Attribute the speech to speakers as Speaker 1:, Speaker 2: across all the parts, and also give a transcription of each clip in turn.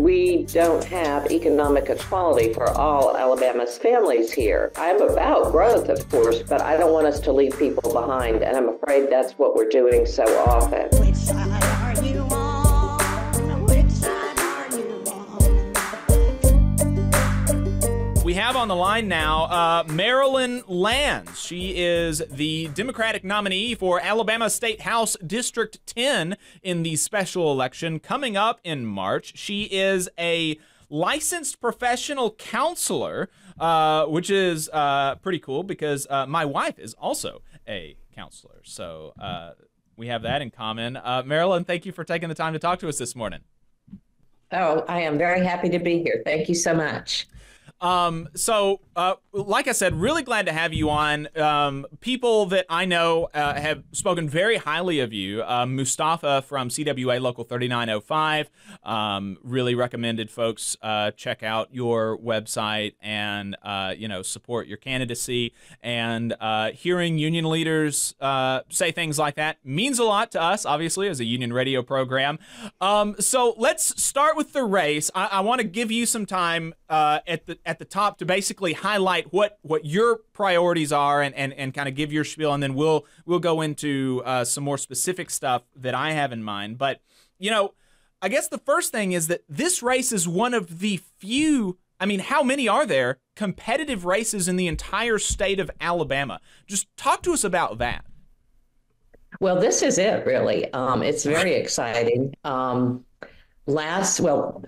Speaker 1: we don't have economic equality for all Alabama's families here. I'm about growth, of course, but I don't want us to leave people behind, and I'm afraid that's what we're doing so often.
Speaker 2: Which side are you on? Which side are you on?
Speaker 3: We have on the line now Marilyn Lands. She is the Democratic nominee for Alabama State House District 10 in the special election coming up in March. She is a licensed professional counselor, which is pretty cool because my wife is also a counselor. So we have that in common. Marilyn, thank you for taking the time to talk to us this morning.
Speaker 1: Oh, I am very happy to be here. Thank you so much.
Speaker 3: Like I said, really glad to have you on. People that I know have spoken very highly of you. Mustafa from CWA Local 3905 really recommended folks check out your website and support your candidacy. And hearing union leaders say things like that means a lot to us, obviously, as a union radio program. So let's start with the race. I want to give you some time at the top to basically highlight what your priorities are and kind of give your spiel, and then we'll go into some more specific stuff that I have in mind. But, I guess the first thing is that this race is one of the few, how many are there, competitive races in the entire state of Alabama? Just talk to us about that.
Speaker 1: Well, this is it, really. It's very exciting. I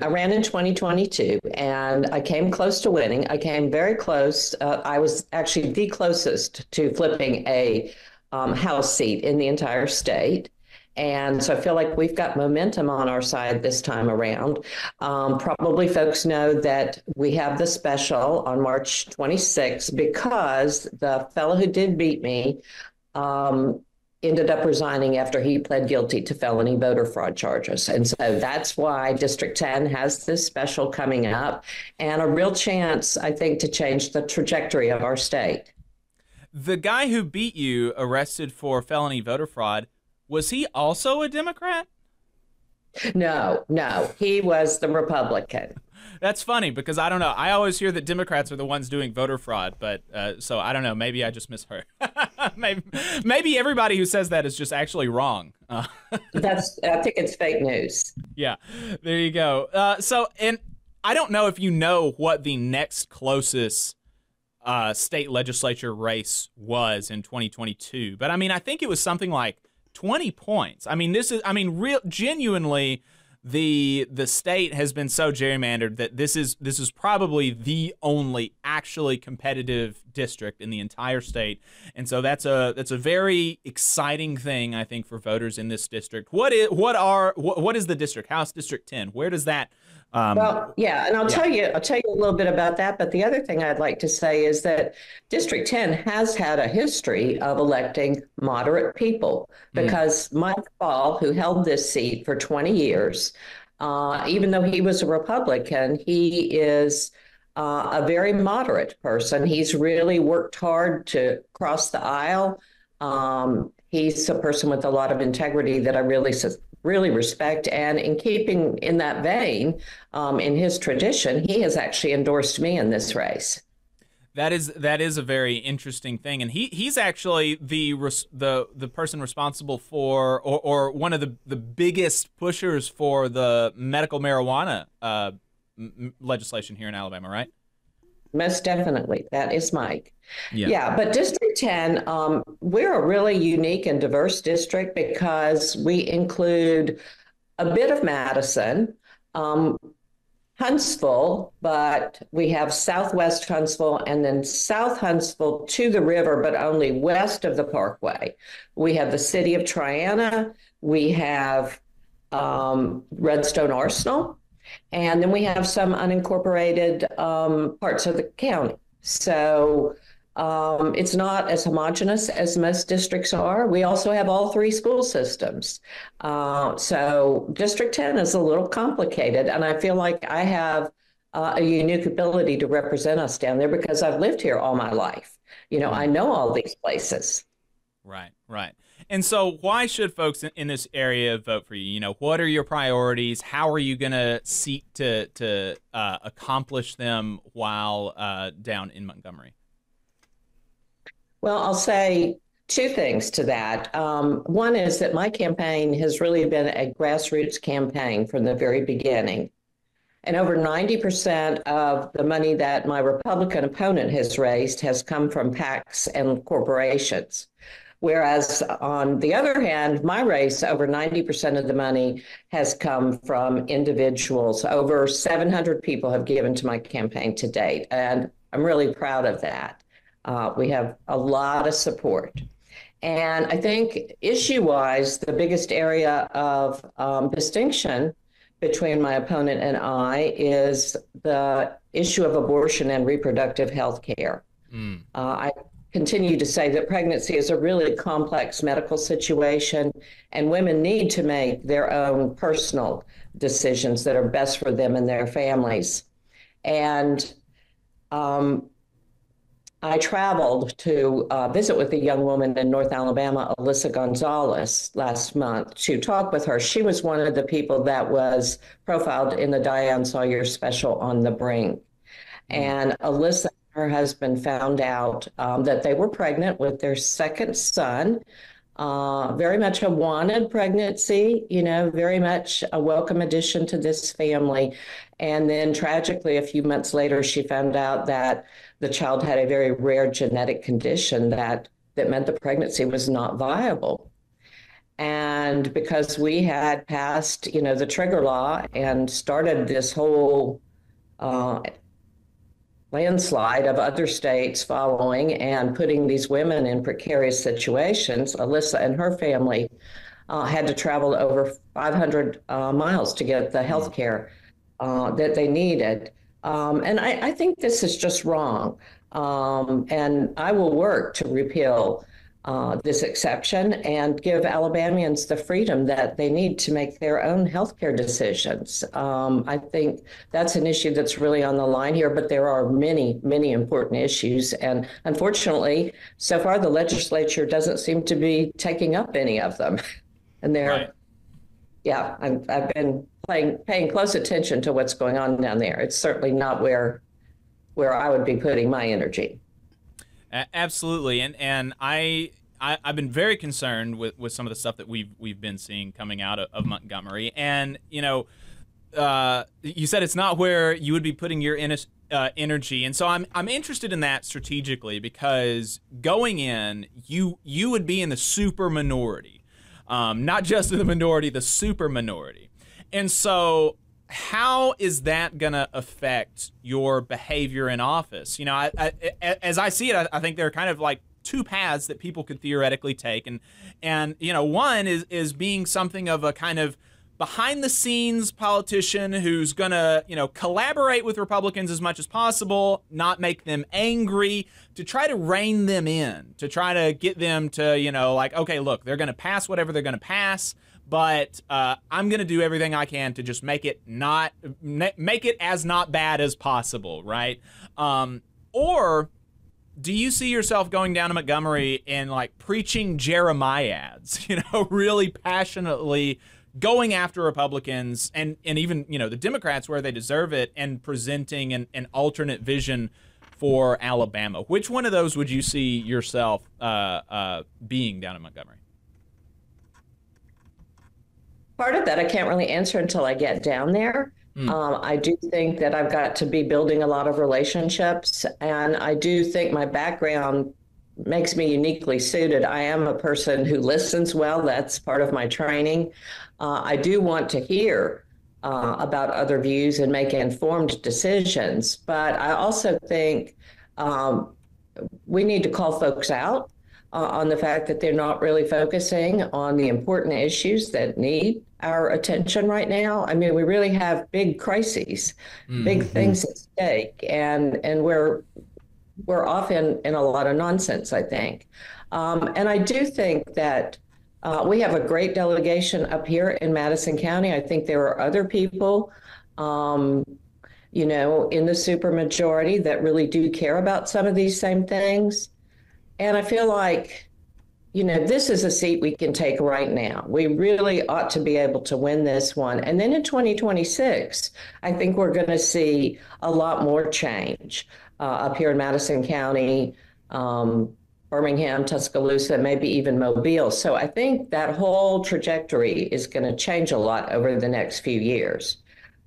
Speaker 1: ran in 2022 and I came close to winning. I came very close. I was actually the closest to flipping a House seat in the entire state. And so I feel like we've got momentum on our side this time around. Probably folks know that we have the special on March 26th because the fellow who did beat me ended up resigning after he pled guilty to felony voter fraud charges. And so that's why District 10 has this special coming up and a real chance, I think, to change the trajectory of our state.
Speaker 3: The guy who beat you, arrested for felony voter fraud, was he also a Democrat?
Speaker 1: No, he was the Republican.
Speaker 3: That's funny because I don't know. I always hear that Democrats are the ones doing voter fraud, but so I don't know. Maybe I just misheard. maybe everybody who says that is just actually wrong.
Speaker 1: I think it's fake news.
Speaker 3: Yeah, there you go. And I don't know if you know what the next closest state legislature race was in 2022, but I think it was something like 20 points. Genuinely. The state has been so gerrymandered that this is probably the only actually competitive district in the entire state, and so that's a very exciting thing, I think, for voters in this district. What is the district? House District 10? Where does that?
Speaker 1: And I'll tell you a little bit about that. But the other thing I'd like to say is that District 10 has had a history of electing moderate people because Mike Ball, who held this seat for 20 years, even though he was a Republican, he is a very moderate person. He's really worked hard to cross the aisle. He's a person with a lot of integrity that I really respect. And in keeping in that vein, in his tradition, he has actually endorsed me in this race.
Speaker 3: That is a very interesting thing, and he's actually the person responsible for or one of the biggest pushers for the medical marijuana legislation here in Alabama, right?
Speaker 1: Most definitely. That is Mike. Yeah, but District 10, we're a really unique and diverse district because we include a bit of Madison, Huntsville, but we have Southwest Huntsville and then South Huntsville to the river, but only west of the Parkway. We have the city of Triana. We have Redstone Arsenal. And then we have some unincorporated parts of the county. So it's not as homogeneous as most districts are. We also have all three school systems. So District 10 is a little complicated. And I feel like I have a unique ability to represent us down there because I've lived here all my life. I know all these places.
Speaker 3: Right. And so why should folks in this area vote for you? You know, what are your priorities? How are you going to seek to accomplish them while down in Montgomery?
Speaker 1: Well, I'll say two things to that. One is that my campaign has really been a grassroots campaign from the very beginning. And over 90% of the money that my Republican opponent has raised has come from PACs and corporations. Whereas on the other hand, my race, over 90% of the money has come from individuals. Over 700 people have given to my campaign to date, and I'm really proud of that. We have a lot of support. And I think issue-wise, the biggest area of distinction between my opponent and I is the issue of abortion and reproductive health care. I continue to say that pregnancy is a really complex medical situation, and women need to make their own personal decisions that are best for them and their families. And I traveled to visit with a young woman in North Alabama, Alyssa Gonzalez, last month to talk with her. She was one of the people that was profiled in the Diane Sawyer special On the Brink. And Alyssa and her husband found out that they were pregnant with their second son. Very much a wanted pregnancy, you know, very much a welcome addition to this family. And then tragically, a few months later, she found out that the child had a very rare genetic condition that meant the pregnancy was not viable. And because we had passed, you know, the trigger law and started this whole landslide of other states following and putting these women in precarious situations, Alyssa and her family had to travel over 500 miles to get the health care that they needed. And I think this is just wrong. And I will work to repeal this exception and give Alabamians the freedom that they need to make their own healthcare decisions. I think that's an issue that's really on the line here, but there are many, many important issues. And unfortunately, so far, the legislature doesn't seem to be taking up any of them. And they're,
Speaker 3: Right.
Speaker 1: Yeah, I've been paying close attention to what's going on down there. It's certainly not where I would be putting my energy.
Speaker 3: Absolutely, and I've been very concerned with some of the stuff that we've been seeing coming out of Montgomery, and you know, you said it's not where you would be putting your energy, and so I'm interested in that strategically because going in, you would be in the super minority, not just in the minority, the super minority. And so how is that going to affect your behavior in office? You know, as I see it, I think there are kind of like two paths that people could theoretically take. And you know, one is being something of a kind of behind the scenes politician who's going to, you know, collaborate with Republicans as much as possible, not make them angry, to try to rein them in, to try to get them to, you know, like, okay, look, they're going to pass whatever they're going to pass. But I'm going to do everything I can to just make it as not bad as possible, right? Or do you see yourself going down to Montgomery and like preaching Jeremiads, you know, really passionately going after Republicans and even, you know, the Democrats where they deserve it and presenting an alternate vision for Alabama? Which one of those would you see yourself being down in Montgomery?
Speaker 1: Part of that I can't really answer until I get down there. I do think that I've got to be building a lot of relationships, and I do think my background makes me uniquely suited. I am a person who listens well. That's part of my training. I do want to hear about other views and make informed decisions, but I also think we need to call folks out on the fact that they're not really focusing on the important issues that need our attention right now. I mean, we really have big crises, big things at stake, and we're off in a lot of nonsense, I think. And I do think that we have a great delegation up here in Madison County. I think there are other people, you know, in the supermajority that really do care about some of these same things. And I feel like this is a seat we can take right now. We really ought to be able to win this one. And then in 2026, I think we're going to see a lot more change up here in Madison County, Birmingham, Tuscaloosa, maybe even Mobile. So I think that whole trajectory is going to change a lot over the next few years.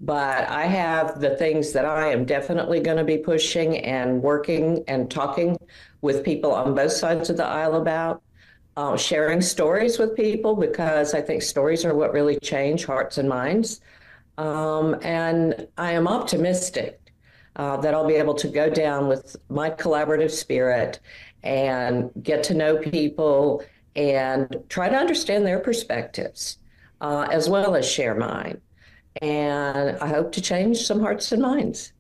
Speaker 1: But I have the things that I am definitely going to be pushing and working and talking with people on both sides of the aisle about. Sharing stories with people, because I think stories are what really change hearts and minds. And I am optimistic that I'll be able to go down with my collaborative spirit and get to know people and try to understand their perspectives, as well as share mine. And I hope to change some hearts and minds.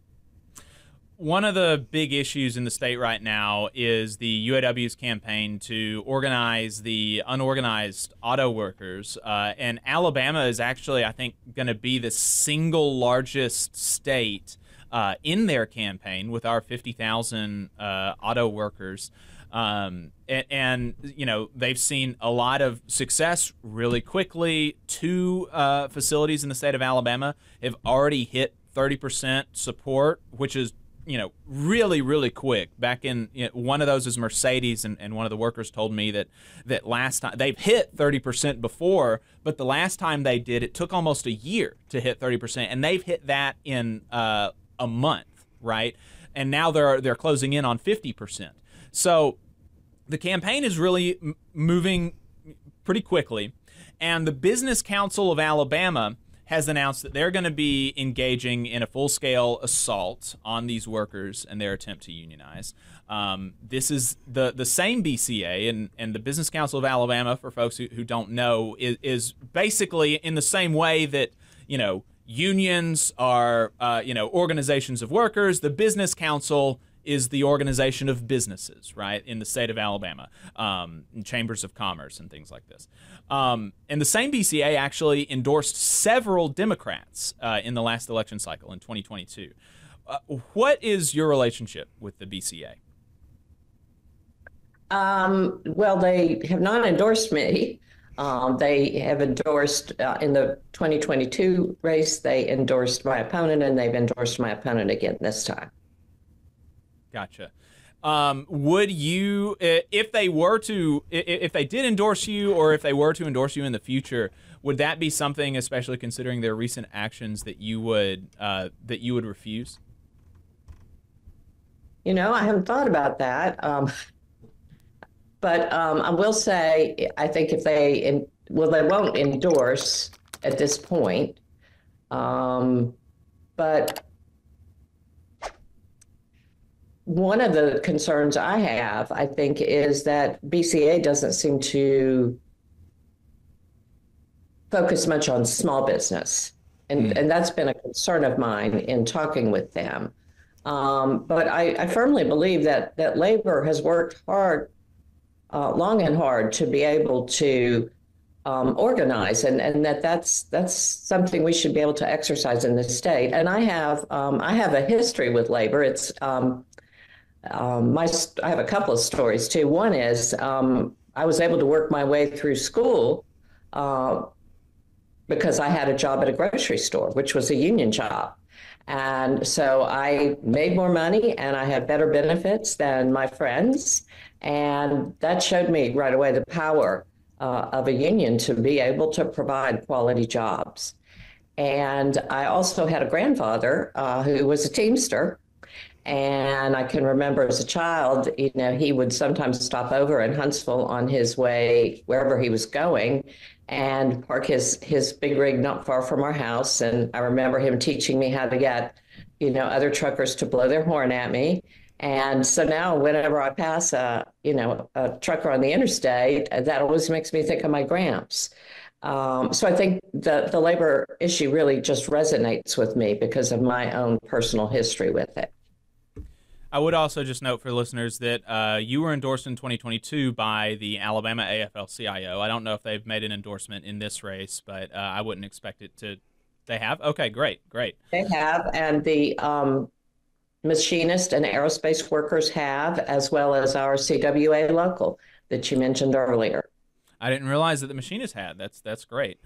Speaker 3: One of the big issues in the state right now is the UAW's campaign to organize the unorganized auto workers. And Alabama is actually, I think, going to be the single largest state in their campaign with our 50,000 auto workers. And, they've seen a lot of success really quickly. Two facilities in the state of Alabama have already hit 30% support, which is really, really quick. Back in one of those is Mercedes, and one of the workers told me that last time they've hit 30% before, but the last time they did, it took almost a year to hit 30%, and they've hit that in a month, right? And now they're closing in on 50%. So the campaign is really moving pretty quickly, and the Business Council of Alabama has announced that they're going to be engaging in a full-scale assault on these workers and their attempt to unionize. This is the same BCA, and the Business Council of Alabama, for folks who don't know, is basically in the same way that, unions are, organizations of workers. The Business Council is the organization of businesses, right, in the state of Alabama, and chambers of commerce and things like this. And the same BCA actually endorsed several Democrats in the last election cycle in 2022. What is your relationship with the BCA?
Speaker 1: Well, they have not endorsed me. They have endorsed, in the 2022 race, they endorsed my opponent, and they've endorsed my opponent again this time.
Speaker 3: Gotcha. Would you, if they did endorse you, or if they were to endorse you in the future, would that be something, especially considering their recent actions, that you would refuse?
Speaker 1: I haven't thought about that. But I will say, I think if they won't endorse at this point. But one of the concerns I have, I think, is that BCA doesn't seem to focus much on small business. And that's been a concern of mine in talking with them. But I firmly believe that labor has worked hard, long and hard, to be able to organize, and that's something we should be able to exercise in this state. And I have a history with labor. It's I have a couple of stories too. One is I was able to work my way through school because I had a job at a grocery store, which was a union job. And so I made more money and I had better benefits than my friends. And that showed me right away the power of a union to be able to provide quality jobs. And I also had a grandfather who was a Teamster. And I can remember as a child, he would sometimes stop over in Huntsville on his way wherever he was going and park his big rig not far from our house. And I remember him teaching me how to get, other truckers to blow their horn at me. And so now whenever I pass a trucker on the interstate, that always makes me think of my Gramps. So I think the labor issue really just resonates with me because of my own personal history with it.
Speaker 3: I would also just note for listeners that you were endorsed in 2022 by the Alabama AFL-CIO. I don't know if they've made an endorsement in this race, but I wouldn't expect it to. They have? Okay, great.
Speaker 1: They have, and the machinist and aerospace workers have, as well as our CWA local. that you mentioned earlier.
Speaker 3: I didn't realize that the machinists had. That's great.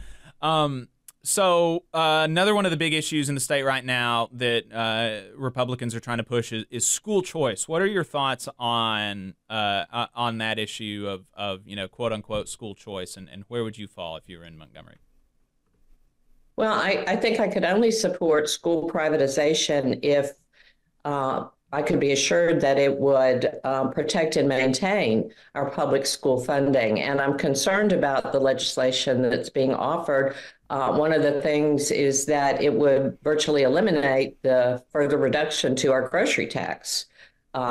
Speaker 3: So another one of the big issues in the state right now that Republicans are trying to push is school choice. What are your thoughts on that issue of quote unquote school choice, and where would you fall if you were in Montgomery?
Speaker 1: Well, I think I could only support school privatization if I could be assured that it would protect and maintain our public school funding. And I'm concerned about the legislation that's being offered. One of the things is that it would virtually eliminate the further reduction to our grocery tax,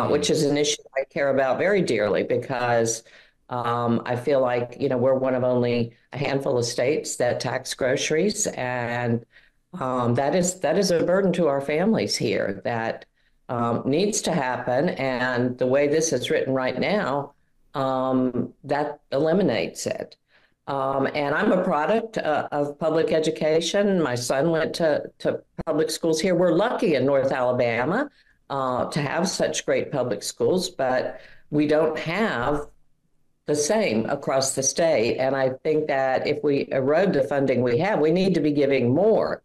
Speaker 1: which is an issue I care about very dearly because I feel like, we're one of only a handful of states that tax groceries, and that is a burden to our families here that needs to happen. And the way this is written right now, that eliminates it. And I'm a product of public education. My son went to public schools here. We're lucky in North Alabama to have such great public schools, but we don't have the same across the state. And I think that if we erode the funding we have, we need to be giving more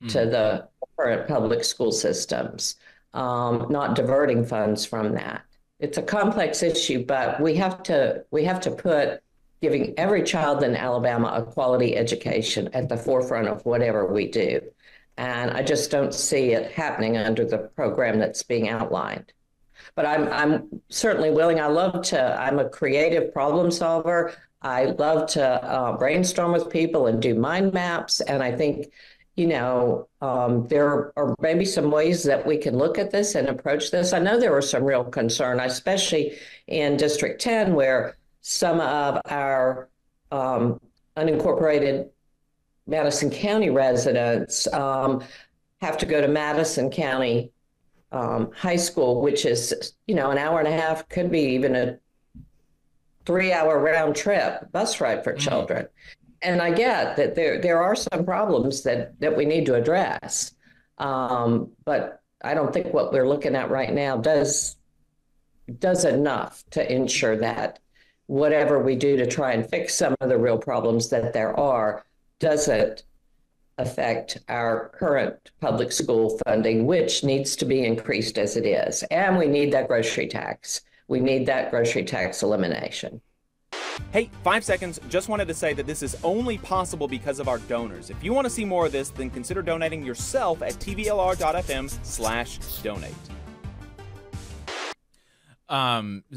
Speaker 1: to the current public school systems, not diverting funds from that. It's a complex issue, but we have to put giving every child in Alabama a quality education at the forefront of whatever we do. And I just don't see it happening under the program that's being outlined. But I'm certainly willing. I'm a creative problem solver. I love to brainstorm with people and do mind maps. And I think, there are maybe some ways that we can look at this and approach this. I know there was some real concern, especially in District 10, where some of our unincorporated Madison County residents have to go to Madison County High School, which is, an hour and a half, could be even a 3-hour round trip bus ride for children. And I get that there are some problems that we need to address. But I don't think what we're looking at right now does enough to ensure that whatever we do to try and fix some of the real problems that there are doesn't affect our current public school funding, which needs to be increased as it is. And we need that grocery tax. We need that grocery tax elimination.
Speaker 4: Hey, 5 seconds. Just wanted to say that this is only possible because of our donors. If you want to see more of this, then consider donating yourself at tvlr.fm/donate.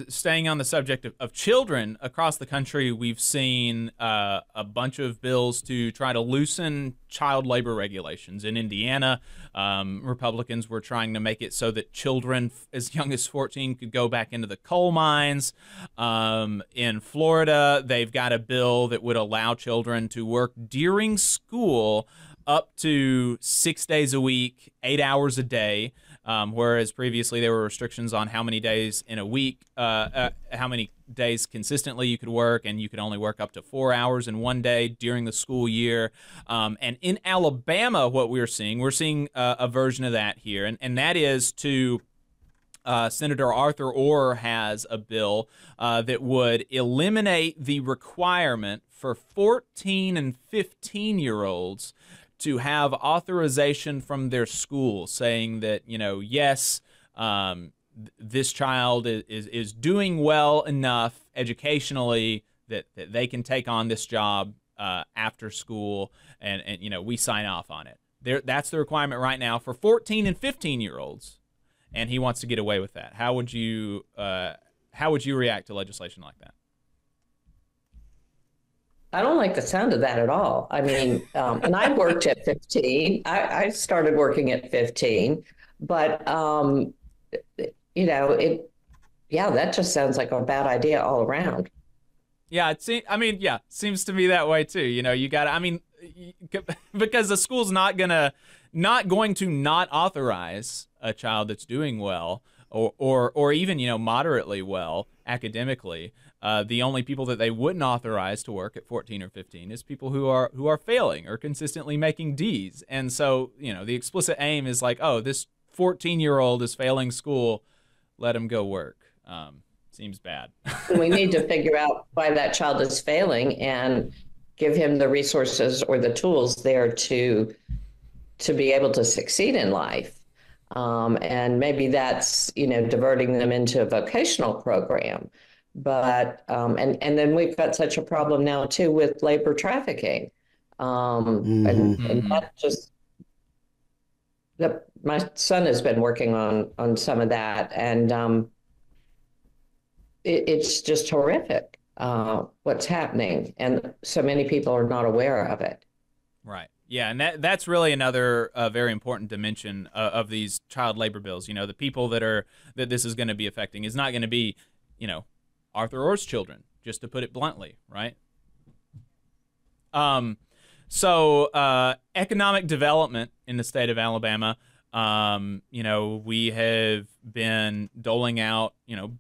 Speaker 3: Staying on the subject of children, across the country, we've seen a bunch of bills to try to loosen child labor regulations. In Indiana, Republicans were trying to make it so that children as young as 14 could go back into the coal mines. In Florida, they've got a bill that would allow children to work during school up to 6 days a week, 8 hours a day. Whereas previously there were restrictions on how many days in a week, how many days consistently you could work, and you could only work up to 4 hours in one day during the school year. And in Alabama, what we're seeing a version of that here, and that is to Senator Arthur Orr has a bill that would eliminate the requirement for 14 and 15-year-olds to have authorization from their school saying that, yes, this child is doing well enough educationally that they can take on this job after school, and we sign off on it. That's the requirement right now for 14 and 15-year-olds, and he wants to get away with that. How would you react to legislation like that?
Speaker 1: I don't like the sound of that at all. I mean, and I worked at 15. I started working at 15, but that just sounds like a bad idea all around.
Speaker 3: Yeah, seems to be that way too. You got because the school's not going to not authorize a child that's doing well or even moderately well academically. The only people that they wouldn't authorize to work at 14 or 15 is people who are failing or consistently making D's. And so, the explicit aim is like, oh, this 14-year-old is failing school, let him go work. Seems bad.
Speaker 1: We need to figure out why that child is failing and give him the resources or the tools there to be able to succeed in life. And maybe that's, diverting them into a vocational program. But, and then we've got such a problem now too with labor trafficking. And that just, my son has been working on some of that, and it's just horrific what's happening, and so many people are not aware of it.
Speaker 3: Right. Yeah, and that's really another very important dimension of these child labor bills. The people that this is going to be affecting is not going to be, Arthur Orr's children, just to put it bluntly, right? So economic development in the state of Alabama. We have been doling out,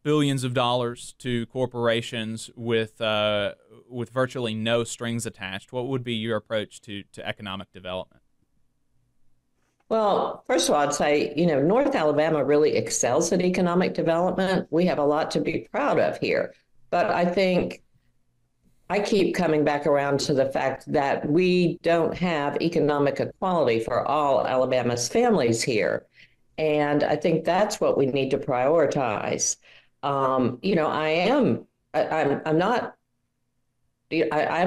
Speaker 3: billions of dollars to corporations with virtually no strings attached. What would be your approach to economic development?
Speaker 1: Well, first of all, I'd say, North Alabama really excels at economic development. We have a lot to be proud of here. But I think I keep coming back around to the fact that we don't have economic equality for all Alabama's families here. And I think that's what we need to prioritize. I'm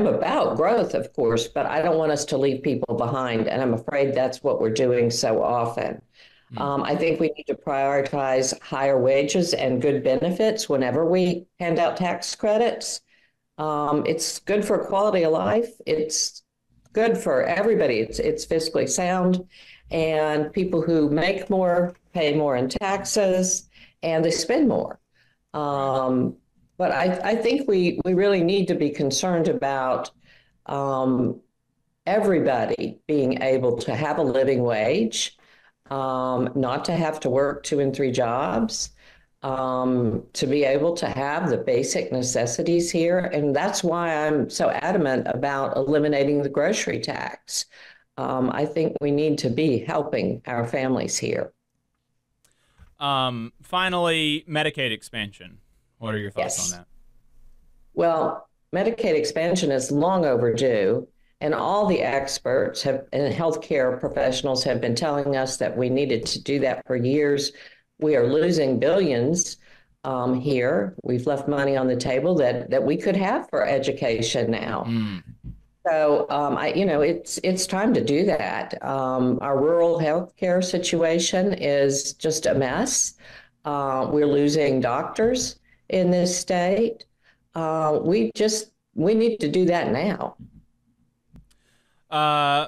Speaker 1: about growth, of course, but I don't want us to leave people behind. And I'm afraid that's what we're doing so often. I think we need to prioritize higher wages and good benefits whenever we hand out tax credits. It's good for quality of life. It's good for everybody. It's fiscally sound, and people who make more pay more in taxes, and they spend more. But I think we really need to be concerned about everybody being able to have a living wage, not to have to work 2 and 3 jobs, to be able to have the basic necessities here. And that's why I'm so adamant about eliminating the grocery tax. I think we need to be helping our families here.
Speaker 3: Finally, Medicaid expansion. What are your thoughts on that?
Speaker 1: Well, Medicaid expansion is long overdue, and all the experts and healthcare professionals have been telling us that we needed to do that for years. We are losing billions here. We've left money on the table that we could have for education now. So, it's time to do that. Our rural healthcare situation is just a mess. We're losing doctors in this state. We need to do that now.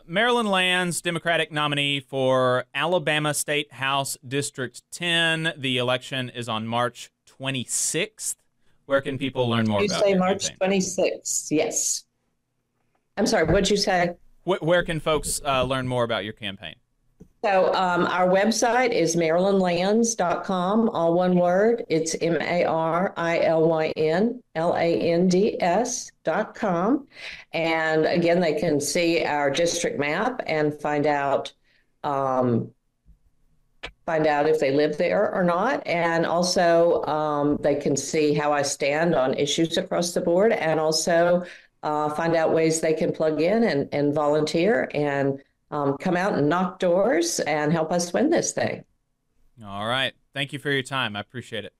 Speaker 3: Marilyn Lands, Democratic nominee for Alabama State House District 10. The election is on March 26th. Where can people learn more about your
Speaker 1: March
Speaker 3: campaign?
Speaker 1: 26th, yes. I'm sorry, what'd you say?
Speaker 3: Where can folks learn more about your campaign?
Speaker 1: So our website is marilynlands.com, all one word. It's MARILYNLANDS.com. And again, they can see our district map and find out if they live there or not. And also they can see how I stand on issues across the board, and also find out ways they can plug in and volunteer and come out and knock doors and help us win this thing.
Speaker 3: All right. Thank you for your time. I appreciate it.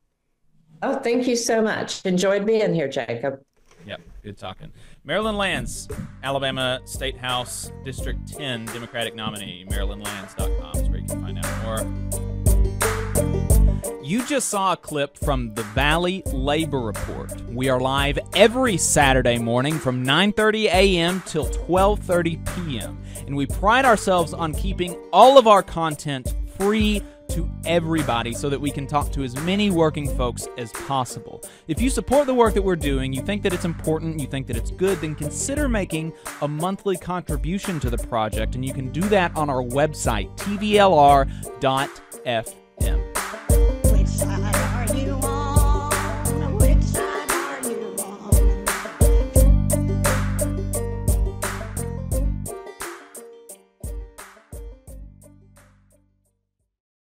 Speaker 1: Oh, thank you so much. Enjoyed being here, Jacob.
Speaker 3: Yep. Good talking. Marilyn Lands, Alabama State House District 10 Democratic nominee. MarilynLands.com is where you can find out more. You just saw a clip from the Valley Labor Report. We are live every Saturday morning from 9:30 a.m. till 12:30 p.m. And we pride ourselves on keeping all of our content free to everybody so that we can talk to as many working folks as possible. If you support the work that we're doing, you think that it's important, you think that it's good, then consider making a monthly contribution to the project, and you can do that on our website, tvlr.fm.